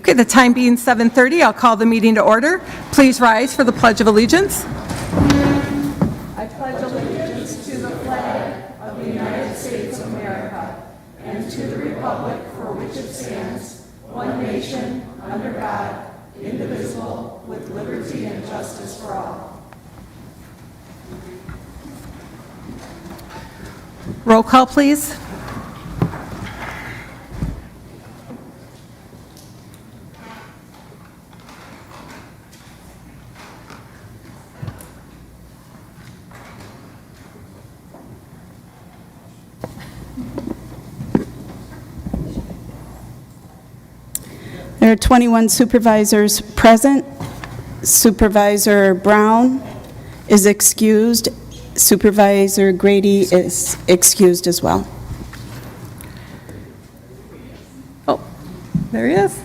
Okay, the time being 7:30, I'll call the meeting to order. Please rise for the Pledge of Allegiance. I pledge allegiance to the flag of the United States of America and to the republic for which it stands, one nation, under God, indivisible, with liberty and justice for all. Roll call, please. There are 21 supervisors present. Supervisor Brown is excused. Supervisor Grady is excused as well. Oh, there he is.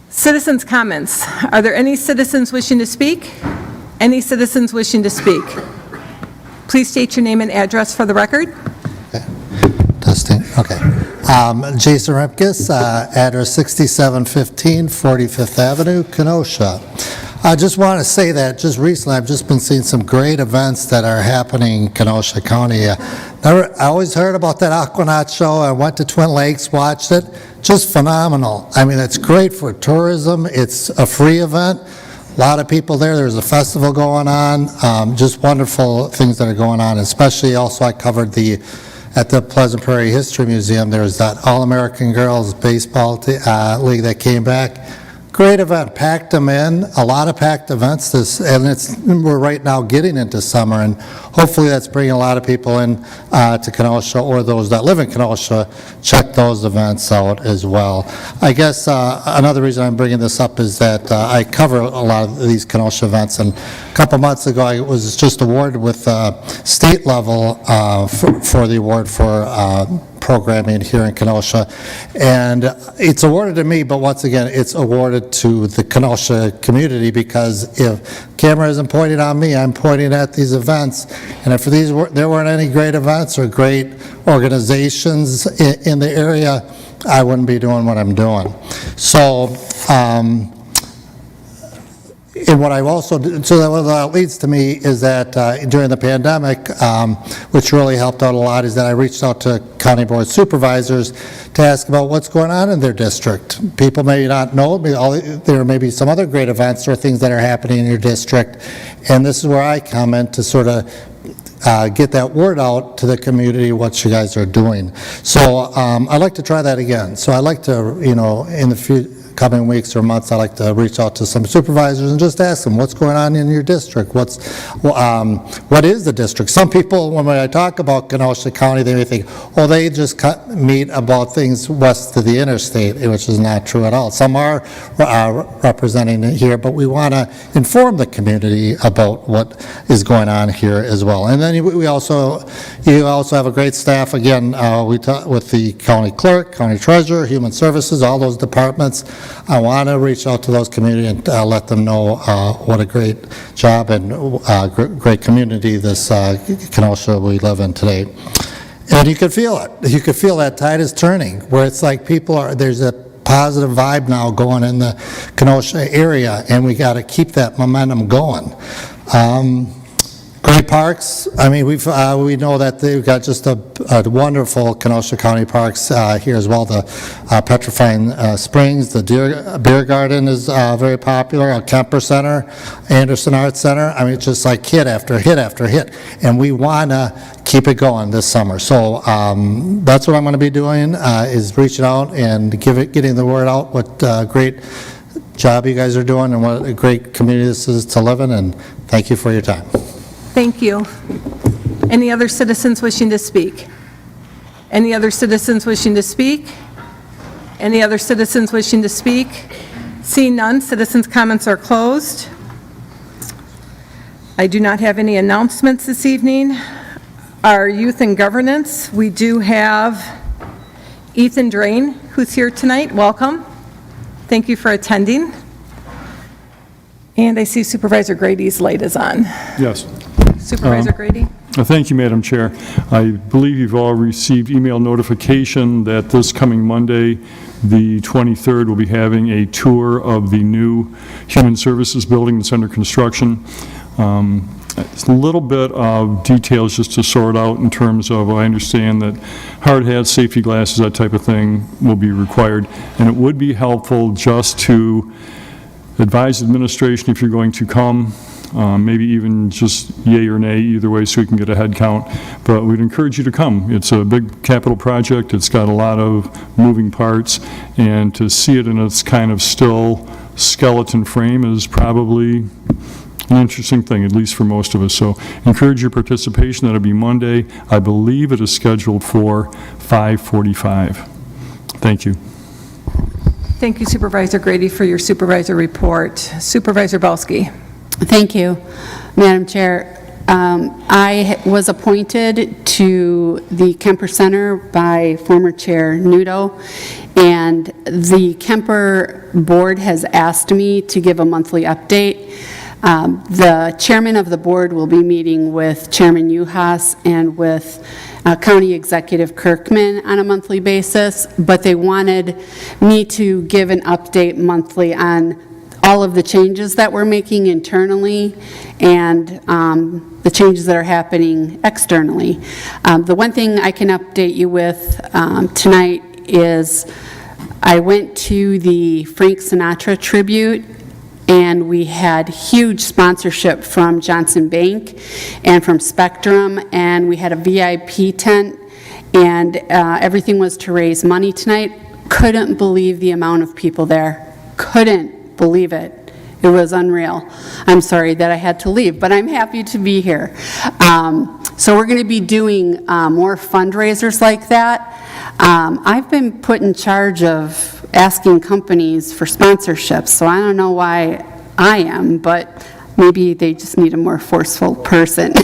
Citizens' comments. Are there any citizens wishing to speak? Any citizens wishing to speak? Please state your name and address for the record. Okay. Testing. Okay. Jason Repkis, address 6715 45th Avenue, Kenosha. I just want to say that just recently I've just been seeing some great events that are happening in Kenosha County. I always heard about that Aquanaut show. I went to Twin Lakes, watched it. Just phenomenal. I mean, it's great for tourism. It's a free event. A lot of people there. There's a festival going on. Just wonderful things that are going on. Especially also I covered at the Pleasant Prairie History Museum, there's that All-American Girls Baseball League that came back. Great event, packed them in, a lot of packed events, we're right now getting into summer, and hopefully that's bringing a lot of people in to Kenosha, or those that live in Kenosha, check those events out as well. I guess another reason I'm bringing this up is that I cover a lot of these Kenosha events, and a couple months ago I was just awarded with state level for the award for programming here in Kenosha, and it's awarded to me, but once again, it's awarded to the Kenosha community, because if camera isn't pointing on me, I'm pointing at these events, and if there weren't any great events or great organizations in the area, I wouldn't be doing what I'm doing. So, and what I've also, what that leads to me is that during the pandemic, which really helped out a lot, is that I reached out to county board supervisors to ask about what's going on in their district. People may not know, there may be some other great events or things that are happening in your district, and this is where I come in to sort of get that word out to the community what you guys are doing. So I'd like to try that again. So I'd like to, in the coming weeks or months, I'd like to reach out to some supervisors and just ask them what's going on in your district. What is the district? Some people, when I talk about Kenosha County, they may think, oh, they just meet about things west of the interstate, which is not true at all. Some are representing it here, but we want to inform the community about what is going on here as well. And then you also have a great staff. Again, we talk with the county clerk, county treasurer, human services, all those departments. I want to reach out to those community and let them know what a great job and great community this Kenosha we live in today. And you can feel it. You can feel that tide is turning, where it's like there's a positive vibe now going in the Kenosha area, and we got to keep that momentum going. Great parks. I mean, we know that they've got just a wonderful Kenosha County parks here as well. The Petrifying Springs, the Beer Garden is very popular. Kemper Center, Anderson Arts Center. I mean, it's just like hit after hit after hit, and we want to keep it going this summer. So that's what I'm going to be doing, is reaching out and getting the word out. What great job you guys are doing, and what a great community this is to live in. And thank you for your time. Thank you. Any other citizens wishing to speak? Any other citizens wishing to speak? Any other citizens wishing to speak? Seeing none, citizens' comments are closed. I do not have any announcements this evening. Our youth and governance, we do have Ethan Drain, who's here tonight. Welcome. Thank you for attending. And I see Supervisor Grady's light is on. Yes. Supervisor Grady? Thank you, Madam Chair. I believe you've all received email notification that this coming Monday, the 23rd, we'll be having a tour of the new Human Services Building that's under construction. It's a little bit of details just to sort out in terms of, I understand that hard hats, safety glasses, that type of thing will be required. And it would be helpful just to advise administration if you're going to come, maybe even just yay or nay, either way, so we can get a head count. But we'd encourage you to come. It's a big capital project. It's got a lot of moving parts, and to see it in its kind of still skeleton frame is probably an interesting thing, at least for most of us. So encourage your participation. That'll be Monday. I believe it is scheduled for 5:45. Thank you. Thank you, Supervisor Grady, for your supervisor report. Supervisor Balsky. Thank you, Madam Chair. I was appointed to the Kemper Center by former Chair Nudo, and the Kemper Board has asked me to give a monthly update. The chairman of the board will be meeting with Chairman Uhas and with County Executive Kirkman on a monthly basis, but they wanted me to give an update monthly on all of the changes that we're making internally and the changes that are happening externally. The one thing I can update you with tonight is I went to the Frank Sinatra tribute, and we had huge sponsorship from Johnson Bank and from Spectrum, and we had a VIP tent, and everything was to raise money tonight. Couldn't believe the amount of people there. Couldn't believe it. It was unreal. I'm sorry that I had to leave, but I'm happy to be here. So we're going to be doing more fundraisers like that. I've been put in charge of asking companies for sponsorships, so I don't know why I am, but maybe they just need a more forceful person.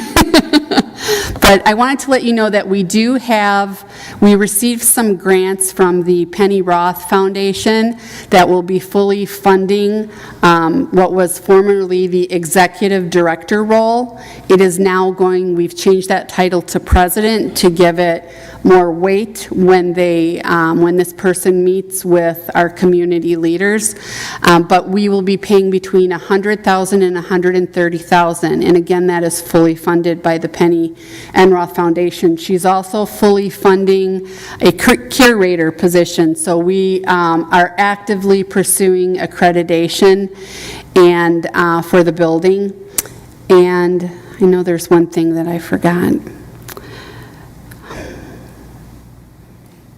But I wanted to let you know that we received some grants from the Penny Roth Foundation that will be fully funding what was formerly the executive director role. It is now we've changed that title to president to give it more weight when this person meets with our community leaders. But we will be paying between $100,000 and $130,000, and again, that is fully funded by the Penny and Roth Foundation. She's also fully funding a curator position, so we are actively pursuing accreditation and for the building. And I know there's one thing that I forgot.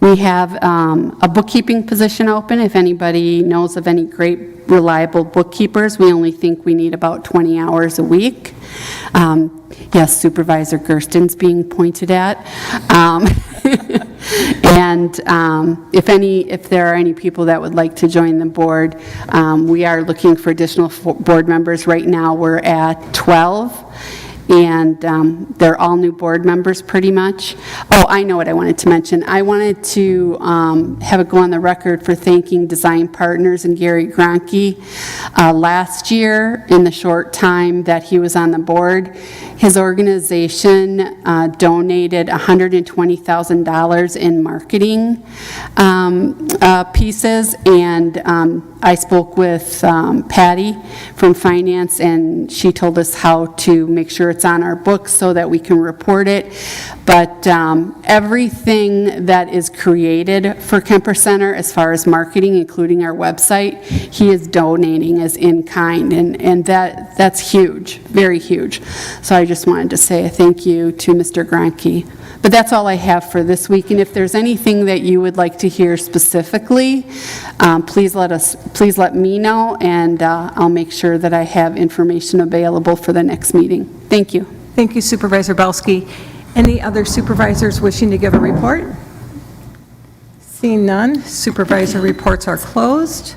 We have a bookkeeping position open. If anybody knows of any great, reliable bookkeepers, we only think we need about 20 hours a week. Yes, Supervisor Gersten's being pointed at. And if there are any people that would like to join the board, we are looking for additional board members. Right now, we're at 12. And they're all new board members pretty much. Oh, I know what I wanted to mention. I wanted to have it go on the record for thanking Design Partners and Gary Gronke. Last year, in the short time that he was on the board, his organization donated $120,000 in marketing pieces, and I spoke with Patty from Finance, and she told us how to make sure it's on our books so that we can report it. But everything that is created for Kemper Center as far as marketing, including our website, he is donating as in kind, and that's huge, very huge. So I just wanted to say a thank you to Mr. Gronke. But that's all I have for this week, and if there's anything that you would like to hear specifically, please let me know, and I'll make sure that I have information available for the next meeting. Thank you. Thank you, Supervisor Balsky. Any other supervisors wishing to give a report? Seeing none, supervisor reports are closed.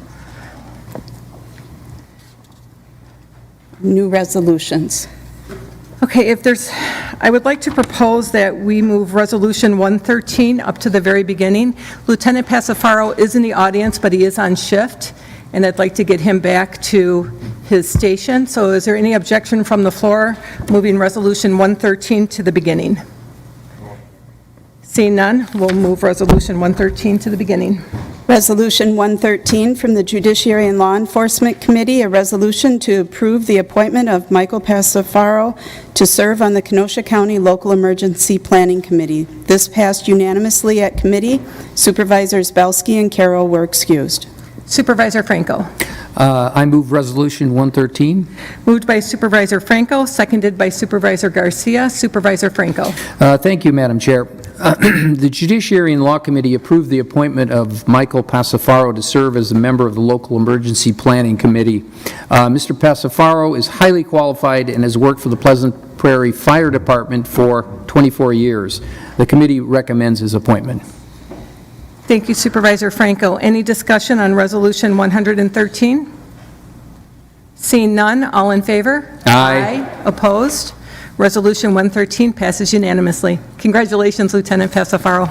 New resolutions. Okay, I would like to propose that we move Resolution 113 up to the very beginning. Lieutenant Pasafaro is in the audience, but he is on shift, and I'd like to get him back to his station. So is there any objection from the floor, moving Resolution 113 to the beginning? Seeing none, we'll move Resolution 113 to the beginning. Resolution 113 from the Judiciary and Law Enforcement Committee, a resolution to approve the appointment of Michael Pasafaro to serve on the Kenosha County Local Emergency Planning Committee. This passed unanimously at committee. Supervisors Belsky and Carroll were excused. Supervisor Franco. I move Resolution 113. Moved by Supervisor Franco, seconded by Supervisor Garcia. Supervisor Franco. Thank you, Madam Chair. The Judiciary and Law Committee approved the appointment of Michael Pasafaro to serve as a member of the Local Emergency Planning Committee. Mr. Pasafaro is highly qualified and has worked for the Pleasant Prairie Fire Department for 24 years. The committee recommends his appointment. Thank you, Supervisor Franco. Any discussion on Resolution 113? Seeing none, all in favor? Aye. Opposed? Resolution 113 passes unanimously. Congratulations, Lieutenant Pasafaro.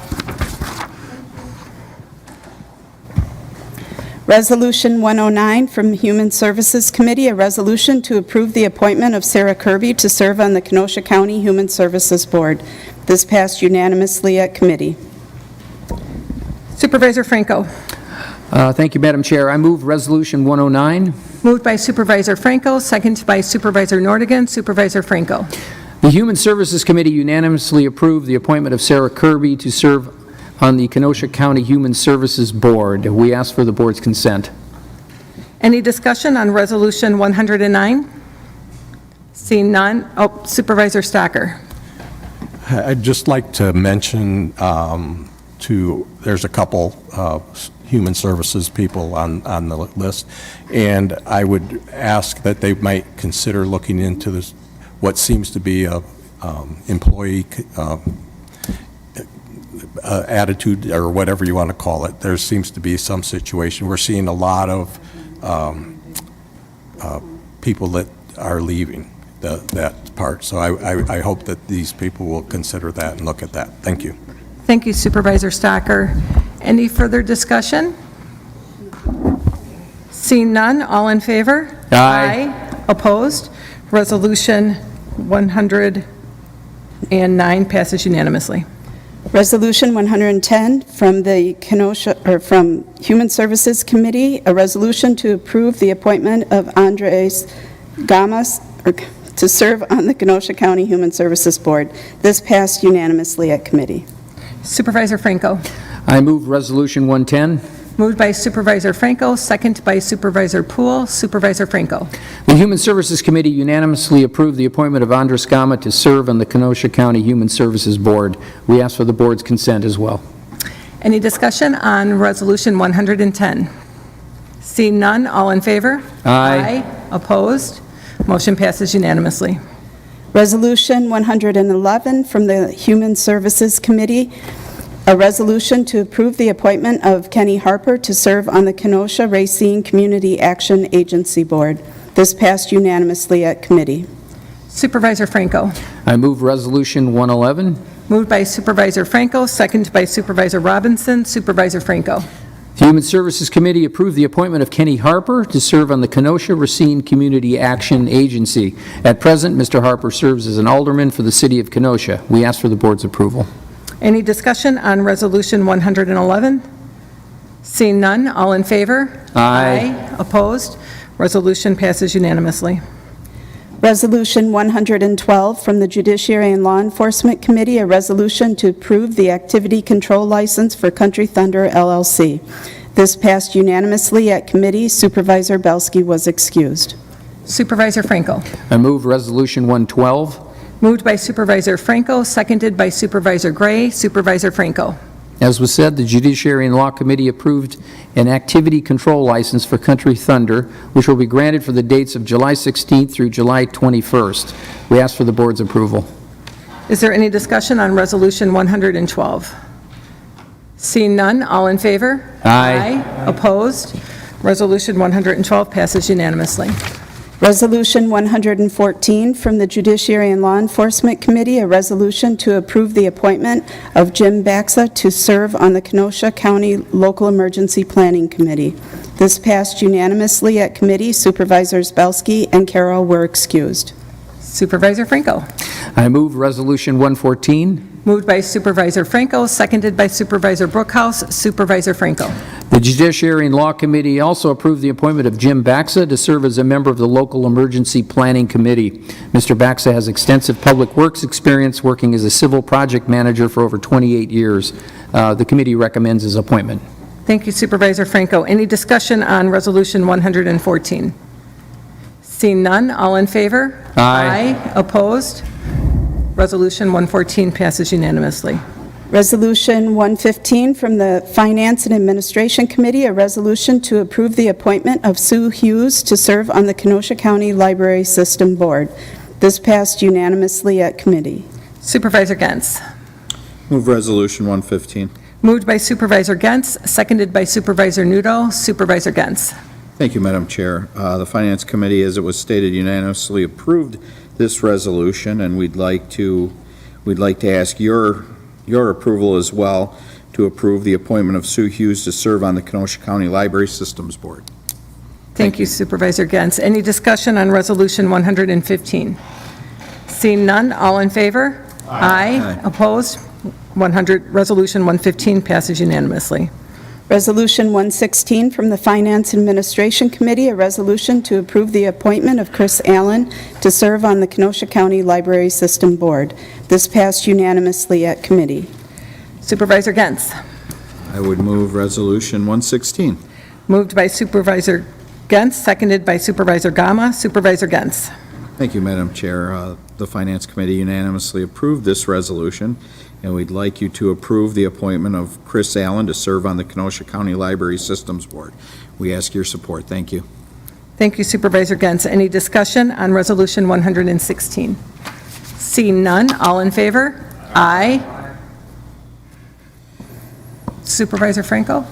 Resolution 109 from Human Services Committee, a resolution to approve the appointment of Sarah Kirby to serve on the Kenosha County Human Services Board. This passed unanimously at committee. Supervisor Franco. Thank you, Madam Chair. I move Resolution 109. Moved by Supervisor Franco, seconded by Supervisor Nordigan. Supervisor Franco. The Human Services Committee unanimously approved the appointment of Sarah Kirby to serve on the Kenosha County Human Services Board. We ask for the board's consent. Any discussion on Resolution 109? Seeing none. Oh, Supervisor Stacker. I'd just like to mention there's a couple human services people on the list, and I would ask that they might consider looking into this, what seems to be a employee attitude, or whatever you want to call it. There seems to be some situation. We're seeing a lot of people that are leaving that part. So I hope that these people will consider that and look at that. Thank you. Thank you, Supervisor Stacker. Any further discussion? Seeing none, all in favor? Aye. Opposed? Resolution 109 passes unanimously. Resolution 110 from the from Human Services Committee, a resolution to approve the appointment of Andres Gamas to serve on the Kenosha County Human Services Board. This passed unanimously at committee. Supervisor Franco. I move Resolution 110. Moved by Supervisor Franco, seconded by Supervisor Poole. Supervisor Franco. The Human Services Committee unanimously approved the appointment of Andres Gama to serve on the Kenosha County Human Services Board. We ask for the board's consent as well. Any discussion on Resolution 110? Seeing none, all in favor? Aye. Opposed? Motion passes unanimously. Resolution 111 from the Human Services Committee, a resolution to approve the appointment of Kenny Harper to serve on the Kenosha Racine Community Action Agency Board. This passed unanimously at committee. Supervisor Franco. I move Resolution 111. Moved by Supervisor Franco, seconded by Supervisor Robinson. Supervisor Franco. The Human Services Committee approved the appointment of Kenny Harper to serve on the Kenosha Racine Community Action Agency. At present, Mr. Harper serves as an alderman for the city of Kenosha. We ask for the board's approval. Any discussion on Resolution 111? Seeing none, all in favor? Aye. Opposed? Resolution passes unanimously. Resolution 112 from the Judiciary and Law Enforcement Committee, a resolution to approve the activity control license for Country Thunder LLC. This passed unanimously at committee. Supervisor Belsky was excused. Supervisor Franco. I move Resolution 112. Moved by Supervisor Franco, seconded by Supervisor Gray. Supervisor Franco. As was said, the Judiciary and Law Committee approved an activity control license for Country Thunder, which will be granted for the dates of July 16th through July 21st. We ask for the board's approval. Is there any discussion on Resolution 112? Seeing none, all in favor? Aye. Opposed? Resolution 112 passes unanimously. Resolution 114 from the Judiciary and Law Enforcement Committee, a resolution to approve the appointment of Jim Baxa to serve on the Kenosha County Local Emergency Planning Committee. This passed unanimously at committee. Supervisors Belsky and Carroll were excused. Supervisor Franco. I move Resolution 114. Moved by Supervisor Franco, seconded by Supervisor Brookhouse. Supervisor Franco. The Judiciary and Law Committee also approved the appointment of Jim Baxa to serve as a member of the Local Emergency Planning Committee. Mr. Baxa has extensive public works experience working as a civil project manager for over 28 years. The committee recommends his appointment. Thank you, Supervisor Franco. Any discussion on Resolution 114? Seeing none, all in favor? Aye. Opposed? Resolution 114 passes unanimously. Resolution 115 from the Finance and Administration Committee, a resolution to approve the appointment of Sue Hughes to serve on the Kenosha County Library System Board. This passed unanimously at committee. Supervisor Gens. Move Resolution 115. Moved by Supervisor Gens, seconded by Supervisor Nudo. Supervisor Gens. Thank you, Madam Chair. The Finance Committee, as it was stated, unanimously approved this resolution, and we'd like to ask your approval as well to approve the appointment of Sue Hughes to serve on the Kenosha County Library Systems Board. Thank you, Supervisor Gens. Any discussion on Resolution 115? Seeing none, all in favor? Aye. Opposed? Resolution 115 passes unanimously. Resolution 116 from the Finance and Administration Committee, a resolution to approve the appointment of Chris Allen to serve on the Kenosha County Library System Board. This passed unanimously at committee. Supervisor Gens. I would move Resolution 116. Moved by Supervisor Gens, seconded by Supervisor Gama. Supervisor Gens. Thank you, Madam Chair. The Finance Committee unanimously approved this resolution, and we'd like you to approve the appointment of Chris Allen to serve on the Kenosha County Library Systems Board. We ask your support. Thank you. Thank you, Supervisor Gens. Any discussion on Resolution 116? Seeing none, all in favor? Aye. Supervisor Franco?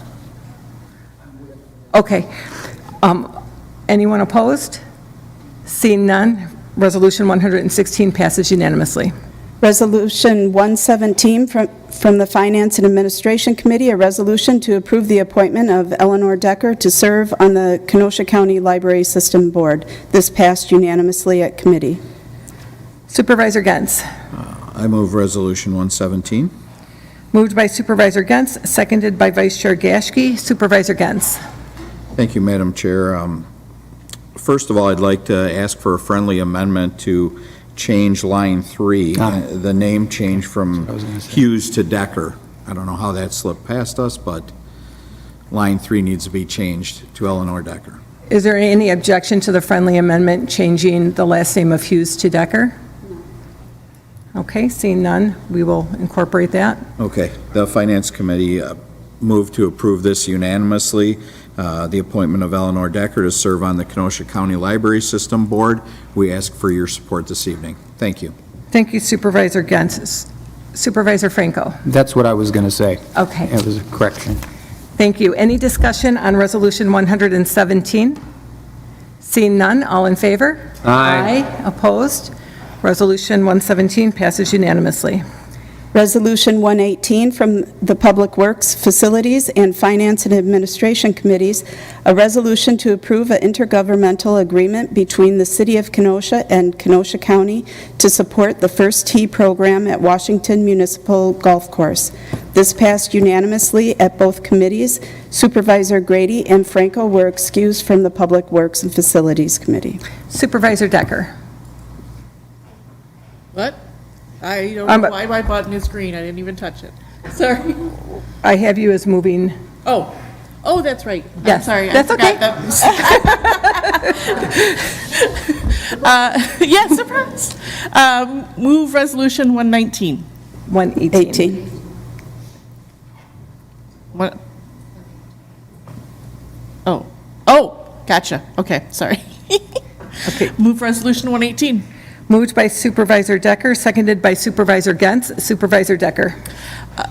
Okay. Anyone opposed? Seeing none, Resolution 116 passes unanimously. Resolution 117 from the Finance and Administration Committee, a resolution to approve the appointment of Eleanor Decker to serve on the Kenosha County Library System Board. This passed unanimously at committee. Supervisor Gens. I move Resolution 117. Moved by Supervisor Gens, seconded by Vice Chair Gashke. Supervisor Gens. Thank you, Madam Chair. First of all, I'd like to ask for a friendly amendment to change line 3, the name change from Hughes to Decker. I don't know how that slipped past us, but line 3 needs to be changed to Eleanor Decker. Is there any objection to the friendly amendment changing the last name of Hughes to Decker? Okay, seeing none, we will incorporate that. Okay, the Finance Committee moved to approve this unanimously, the appointment of Eleanor Decker to serve on the Kenosha County Library System Board. We ask for your support this evening. Thank you. Thank you, Supervisor Gens. Supervisor Franco. That's what I was going to say. Okay. It was a correction. Thank you. Any discussion on Resolution 117? Seeing none, all in favor? Aye. Opposed? Resolution 117 passes unanimously. Resolution 118 from the Public Works, Facilities, and Finance and Administration Committees, a resolution to approve an intergovernmental agreement between the City of Kenosha and Kenosha County to support the First Tee program at Washington Municipal Golf Course. This passed unanimously at both committees. Supervisor Grady and Franco were excused from the Public Works and Facilities Committee. Supervisor Decker. What? I don't know why my button is green. I didn't even touch it. Sorry. I have you as moving. Oh, that's right. Yes, I'm sorry. that's I okay. That. Yeah, surprise. Move Resolution 119. 118. What? Oh, gotcha. Okay, sorry. Okay. Move Resolution 118. Moved by Supervisor Decker, seconded by Supervisor Gens. Supervisor Decker.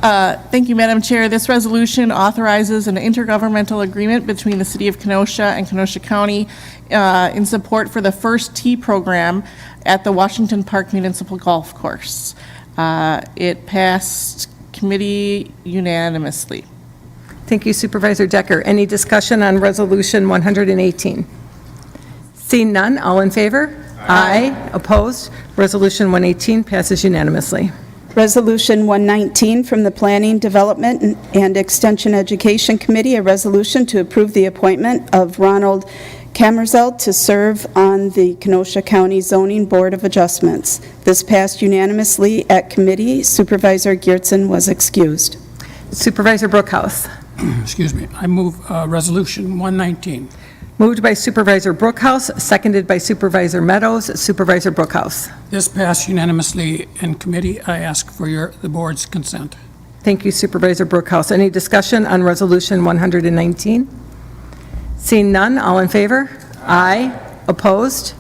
Thank you, Madam Chair. This resolution authorizes an intergovernmental agreement between the City of Kenosha and Kenosha County in support for the First Tee program at the Washington Park Municipal Golf Course. It passed committee unanimously. Thank you, Supervisor Decker. Any discussion on Resolution 118? Seeing none, all in favor? Aye. Opposed? Resolution 118 passes unanimously. Resolution 119 from the Planning, Development, and Extension Education Committee, a resolution to approve the appointment of Ronald Kammerzelt to serve on the Kenosha County Zoning Board of Adjustments. This passed unanimously at committee. Supervisor Geertsen was excused. Supervisor Brookhouse. Excuse me, I move Resolution 119. Moved by Supervisor Brookhouse, seconded by Supervisor Meadows. Supervisor Brookhouse. This passed unanimously in committee. I ask for the board's consent. Thank you, Supervisor Brookhouse. Any discussion on Resolution 119? Seeing none, all in favor? Aye. Opposed?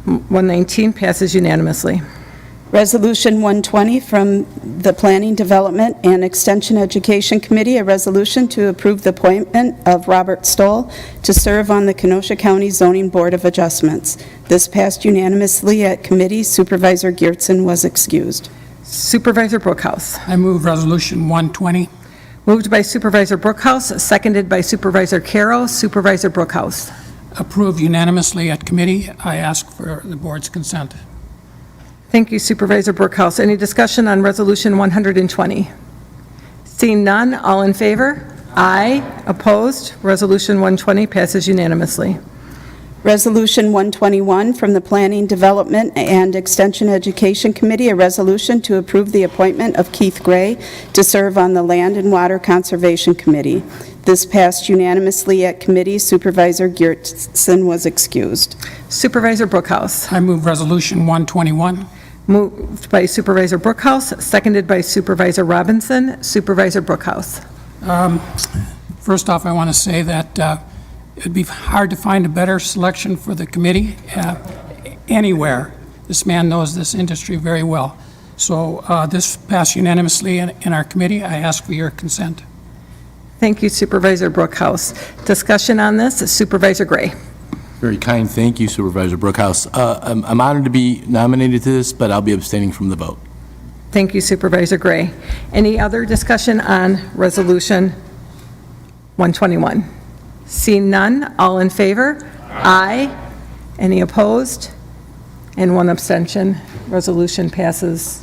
119 passes unanimously. Resolution 120 from the Planning, Development, and Extension Education Committee, a resolution to approve the appointment of Robert Stoll to serve on the Kenosha County Zoning Board of Adjustments. This passed unanimously at committee. Supervisor Geertsen was excused. Supervisor Brookhouse. I move Resolution 120. Moved by Supervisor Brookhouse, seconded by Supervisor Carroll. Supervisor Brookhouse. Approved unanimously at committee. I ask for the board's consent. Thank you, Supervisor Brookhouse. Any discussion on Resolution 120? Seeing none, all in favor? Aye. Opposed? Resolution 120 passes unanimously. Resolution 121 from the Planning, Development, and Extension Education Committee, a resolution to approve the appointment of Keith Gray to serve on the Land and Water Conservation Committee. This passed unanimously at committee. Supervisor Geertsen was excused. Supervisor Brookhouse. I move Resolution 121. Moved by Supervisor Brookhouse, seconded by Supervisor Robinson. Supervisor Brookhouse. First off, I want to say that it'd be hard to find a better selection for the committee anywhere. This man knows this industry very well. So this passed unanimously in our committee. I ask for your consent. Thank you, Supervisor Brookhouse. Discussion on this, Supervisor Gray. Very kind. Thank you, Supervisor Brookhouse. I'm honored to be nominated to this, but I'll be abstaining from the vote. Thank you, Supervisor Gray. Any other discussion on Resolution 121? Seeing none, all in favor? Aye. Any opposed? And one abstention. Resolution passes.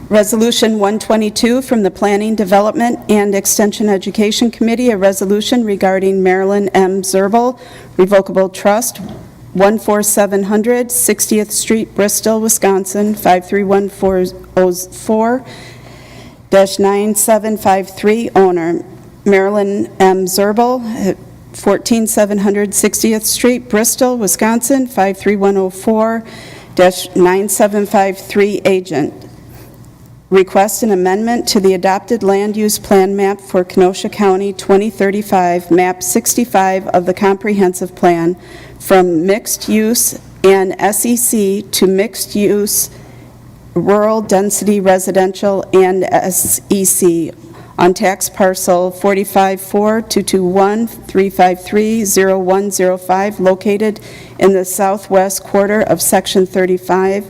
Resolution 122 from the Planning, Development, and Extension Education Committee, a resolution regarding Marilyn M. Zerbel, Revocable Trust, 14700 60th Street, Bristol, Wisconsin, 53104-9753, owner. Marilyn M. Zerbel, 14700 60th Street, Bristol, Wisconsin, 53104-9753, agent. Request an amendment to the adopted land use plan map for Kenosha County 2035, map 65 of the comprehensive plan, from mixed use and SEC to mixed use rural density residential and SEC on tax parcel 454221-353-0105, located in the southwest quarter of Section 35,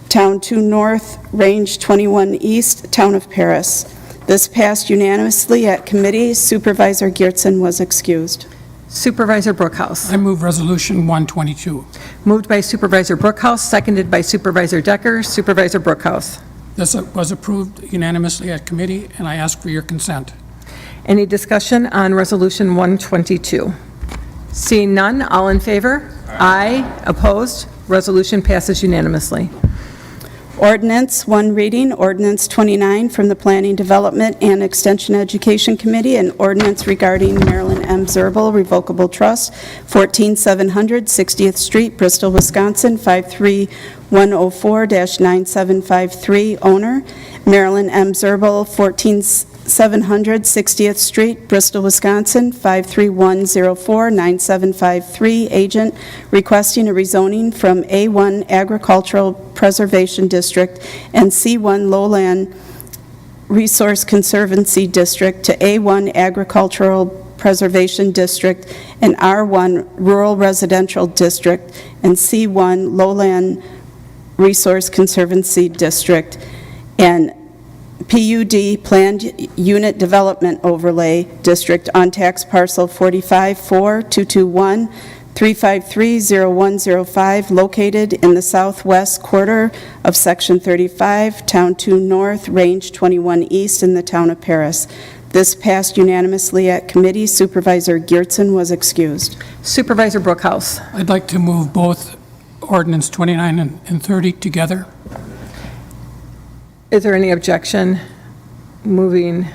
Town 2 North, Range 21 East, Town of Paris. This passed unanimously at committee. Supervisor Geertsen was excused. Supervisor Brookhouse. I move Resolution 122. Moved by Supervisor Brookhouse, seconded by Supervisor Decker. Supervisor Brookhouse. This was approved unanimously at committee, and I ask for your consent. Any discussion on Resolution 122? Seeing none, all in favor? Aye. Opposed? Resolution passes unanimously. Ordinance, one reading, Ordinance 29 from the Planning, Development, and Extension Education Committee, an ordinance regarding Marilyn M. Zerbel Revocable Trust, 14700 60th Street, Bristol, Wisconsin, 53104-9753, owner. Marilyn M. Zerbel, 14700 60th Street, Bristol, Wisconsin, 53104-9753, agent, requesting a rezoning from A1 Agricultural Preservation District and C1 Lowland Resource Conservancy District to A1 Agricultural Preservation District and R1 Rural Residential District and C1 Lowland Resource Conservancy District, and PUD, Planned Unit Development Overlay District on tax parcel 45-4-221-353-0105, located in the southwest quarter of Section 35, Town 2 North, Range 21 East, in the town of Paris. This passed unanimously at committee. Supervisor Geertsen was excused. Supervisor Brookhouse. I'd like to move both ordinance 29 and 30 together. Is there any objection combining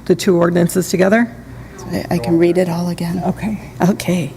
the two ordinances together? I can read it all again. Okay. Okay.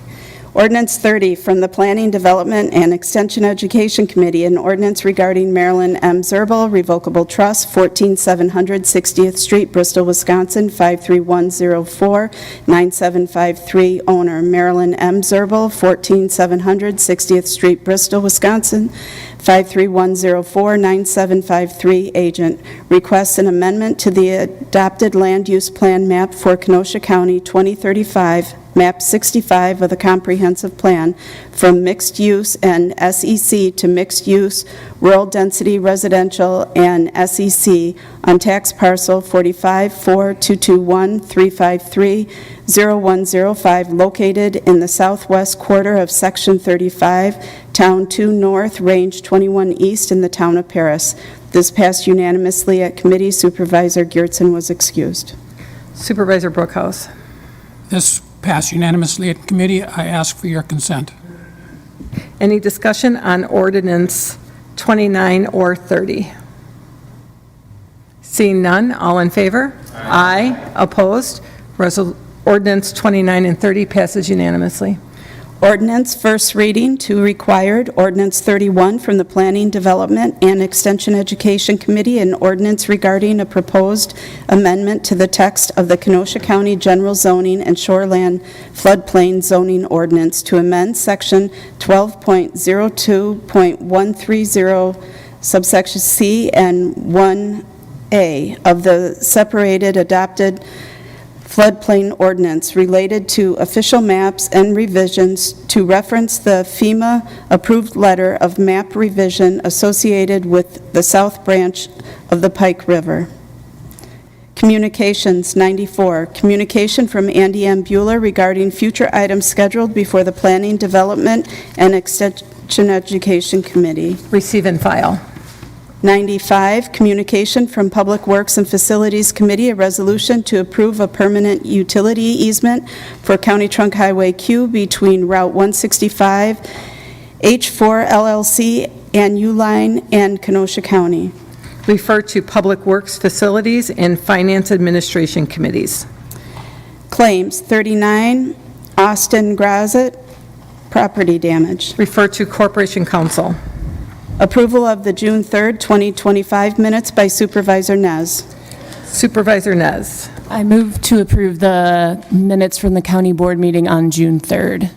Ordinance 30 from the Planning, Development, and Extension Education Committee, an ordinance regarding Marilyn M. Zerbel Revocable Trust, 14700 60th Street, Bristol, Wisconsin, 53104-9753, owner Marilyn M. Zerbel, 14700 60th Street, Bristol, Wisconsin, 53104-9753, agent. Requests an amendment to the adopted land use plan map for Kenosha County 2035, map 65 of the comprehensive plan, from mixed use and SEC to mixed use, rural density residential and SEC on tax parcel 45-4-221-353-0105, located in the southwest quarter of Section 35, Town 2 North, Range 21 East, in the town of Paris. This passed unanimously at committee. Supervisor Geertsen was excused. Supervisor Brookhouse. This passed unanimously at committee. I ask for your consent. Any discussion on ordinance 29 or 30? Seeing none, all in favor? Aye. Opposed? Ordinance 29 and 30 passes unanimously. Ordinance, first reading, two required. Ordinance 31 from the Planning, Development, and Extension Education Committee, an ordinance regarding a proposed amendment to the text of the Kenosha County General Zoning and Shoreland Floodplain Zoning Ordinance to amend Section 12.02.130, subsection C and 1A of the separated adopted floodplain ordinance related to official maps and revisions to reference the FEMA-approved letter of map revision associated with the South Branch of the Pike River. Communications, 94. Communication from Andy M. Bueller regarding future items scheduled before the Planning, Development, and Extension Education Committee. Receive and file. 95, communication from Public Works and Facilities Committee, a resolution to approve a permanent utility easement for County Trunk Highway Q between Route 165, H4 LLC, and U-Line and Kenosha County. Refer to Public Works, Facilities, and Finance Administration Committees. Claims, 39, Austin Grazit, property damage. Refer to Corporation Council. Approval of the June 3rd, 2025 minutes by Supervisor Nez. Supervisor Nez. I move to approve the minutes from the county board meeting on June 3rd.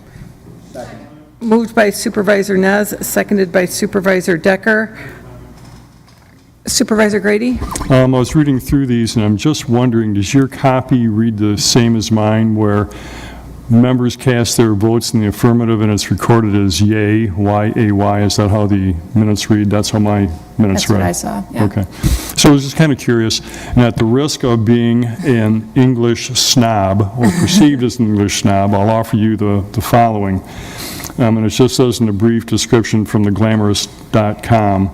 Moved by Supervisor Nez, seconded by Supervisor Decker. Supervisor Grady? I was reading through these, and I'm just wondering, does your copy read the same as mine, where members cast their votes in the affirmative and it's recorded as yay, Y-A-Y? Is that how the minutes read? That's how my minutes read? That's what I saw, yeah. Okay. So I was just kind of curious, and at the risk of being an English snob, or perceived as an English snob, I'll offer you the following. And it just says in a brief description from theglamorous.com,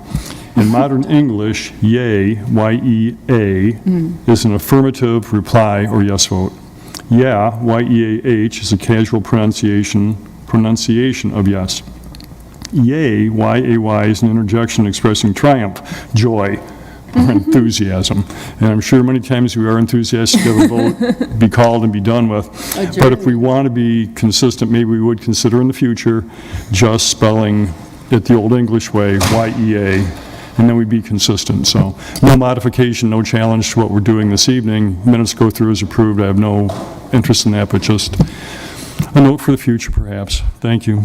in modern English, yay, Y-E-A, is an affirmative reply or yes vote. Yeah, Y-E-A-H, is a casual pronunciation of yes. Yay, Y-A-Y, is an interjection expressing triumph, joy, or enthusiasm. And I'm sure many times we are enthusiastic to have a vote be called and be done with. But if we want to be consistent, maybe we would consider in the future just spelling it the old English way, Y-E-A, and then we'd be consistent. So no modification, no challenge to what we're doing this evening. Minutes go through as approved. I have no interest in that, but just a note for the future, perhaps. Thank you.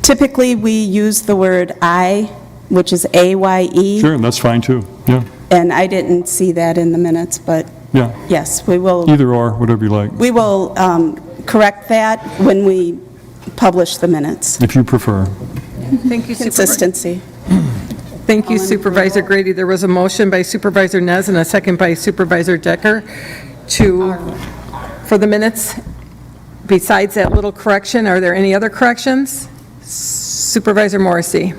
Typically, we use the word I, which is A-Y-E. Sure, that's fine, too. Yeah, And I didn't see that in the minutes, but yeah. yes, we will. Either or, whatever you like, We will correct that when we publish the minutes. if you prefer. Thank you, Supervisor. Consistency. Thank you Supervisor Grady. There was a motion by Supervisor Nez and a second by Supervisor Decker for the minutes. Besides that little correction, are there any other corrections? Supervisor Morrissey.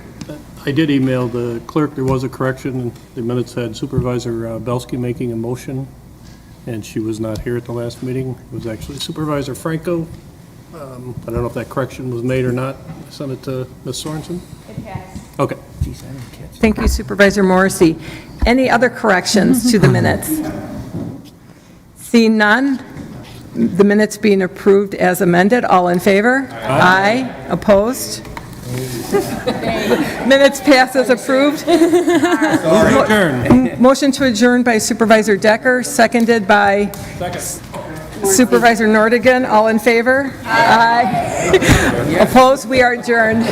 I did email the clerk, there was a correction, and the minutes had Supervisor Belsky making a motion, and she was not here at the last meeting. It was actually Supervisor Franco. I don't know if that correction was made or not. I sent it to Ms. Sorensen. It has. Okay. Thank you Supervisor Morrissey. Any other corrections to the minutes? Seeing none, the minutes being approved as amended. All in favor? Aye. Opposed? Minutes pass as approved. Motion to adjourn by Supervisor Decker, seconded by Supervisor Nordigan. All in favor? Aye. Opposed? We are adjourned.